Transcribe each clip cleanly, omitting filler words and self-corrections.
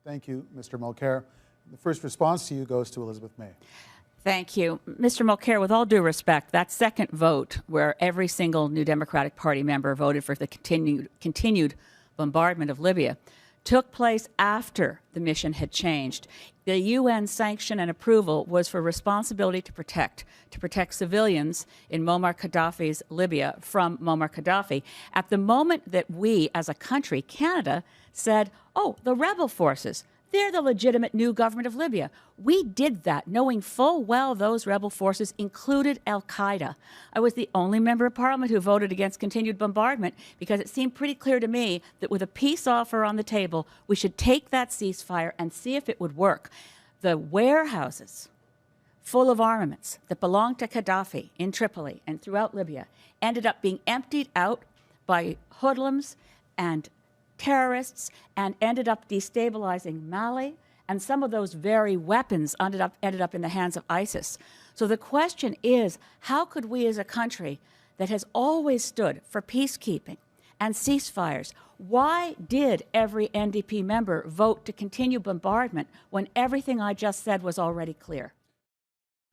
Thank you, Mr. Mulcair. The first response to you goes to Elizabeth May. Thank you. Mr. Mulcair, with all due respect, that second vote where every single New Democratic Party member voted for the continued bombardment of Libya took place after the mission had changed. The UN sanction and approval was for responsibility to protect civilians in Muammar Gaddafi's Libya from Muammar Gaddafi. At the moment that we, as a country, Canada, said, oh, the rebel forces, they're the legitimate new government of Libya. We did that knowing full well those rebel forces included al-Qaeda. I was the only member of parliament who voted against continued bombardment because it seemed pretty clear to me that with a peace offer on the table, we should take that ceasefire and see if it would work. The warehouses full of armaments that belonged to Gaddafi in Tripoli and throughout Libya ended up being emptied out by hoodlums and terrorists and ended up destabilizing Mali, and some of those very weapons ended up in the hands of ISIS. So the question is, how could we as a country that has always stood for peacekeeping and ceasefires, why did every NDP member vote to continue bombardment when everything I just said was already clear?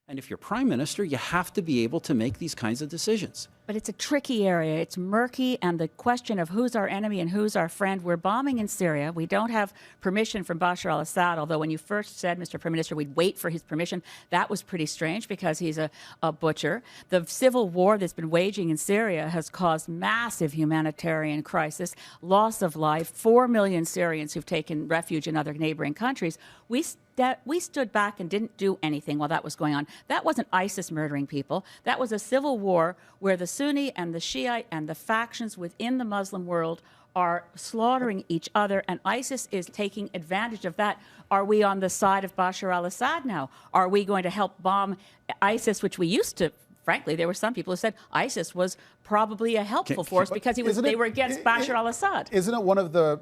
And if you're prime minister, you have to be able to make these kinds of decisions. But it's a tricky area. It's murky, and the question of who's our enemy and who's our friend. We're bombing in Syria. We don't have permission from Bashar al-Assad, although when you first said, Mr. Prime Minister, we'd wait for his permission, that was pretty strange because he's a butcher. The civil war that's been waging in Syria has caused massive humanitarian crisis, loss of life, 4 million Syrians who've taken refuge in other neighboring countries. We stood back and didn't do anything while that was going on. That wasn't ISIS murdering people. That was a civil war where the Sunni and the Shiite and the factions within the Muslim world are slaughtering each other, and ISIS is taking advantage of that. Are we on the side of Bashar al-Assad now? Are we going to help bomb ISIS, which we used to? Frankly, there were some people who said ISIS was probably a helpful force because they were against Bashar al-Assad. Isn't it one of the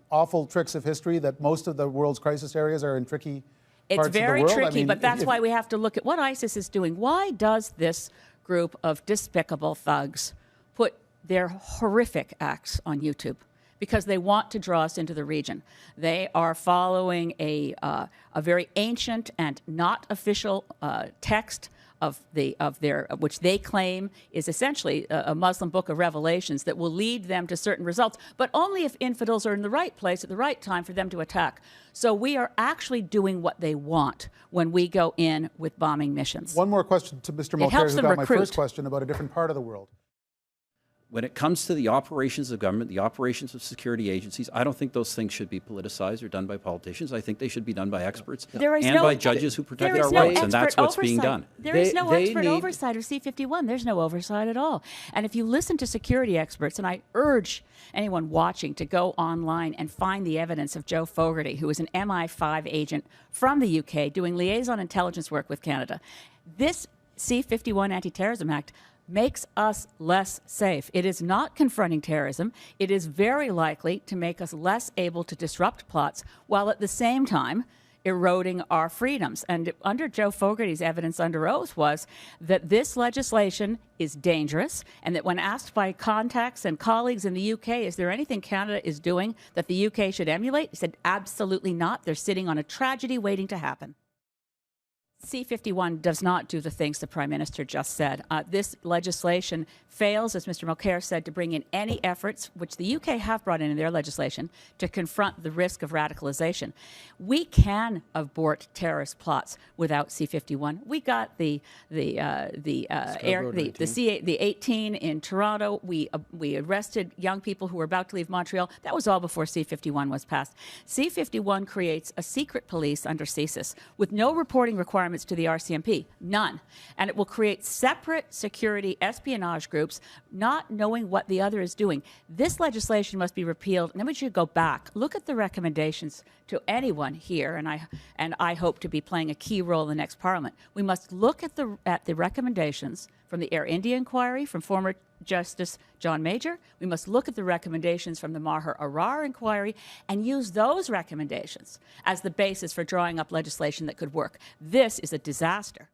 awful tricks of history that most of the world's crisis areas are in tricky parts of the world? It's very tricky, but that's why we have to look at what ISIS is doing. Why does this group of despicable thugs put their horrific acts on YouTube? Because they want to draw us into the region. They are following a very ancient and not official text of their which they claim is essentially a Muslim book of revelations that will lead them to certain results, but only if infidels are in the right place at the right time for them to attack. So we are actually doing what they want when we go in with bombing missions. One more question to Mr. Mulcair, who got my first question about a different part of the world. When it comes to the operations of government, the operations of security agencies, I don't think those things should be politicized or done by politicians. I think they should be done by experts and by judges who protect our rights, and that's what's being done. There is no expert oversight of C-51. There's no oversight at all. And if you listen to security experts, and I urge anyone watching to go online and find the evidence of Joe Fogarty, who is an MI5 agent from the UK doing liaison intelligence work with Canada. This C-51 Anti-Terrorism Act makes us less safe. It is not confronting terrorism. It is very likely to make us less able to disrupt plots while at the same time eroding our freedoms. And under Joe Fogarty's evidence under oath was that this legislation is dangerous, and that when asked by contacts and colleagues in the UK, is there anything Canada is doing that the UK should emulate? He said, absolutely not. They're sitting on a tragedy waiting to happen. C-51 does not do the things the Prime Minister just said. This legislation fails, as Mr. Mulcair said, to bring in any efforts, which the UK have brought in their legislation, to confront the risk of radicalization. We can abort terrorist plots without C-51. We got the 18 in Toronto. We arrested young people who were about to leave Montreal. That was all before C-51 was passed. C-51 creates a secret police under CSIS with no reporting requirements to the RCMP, none. And it will create separate security espionage groups, not knowing what the other is doing. This legislation must be repealed, and then we should go back. Look at the recommendations to anyone here, and I hope to be playing a key role in the next Parliament. We must look at the recommendations from the Air India inquiry, from former Justice John Major. We must look at the recommendations from the Maher Arar inquiry and use those recommendations as the basis for drawing up legislation that could work. This is a disaster.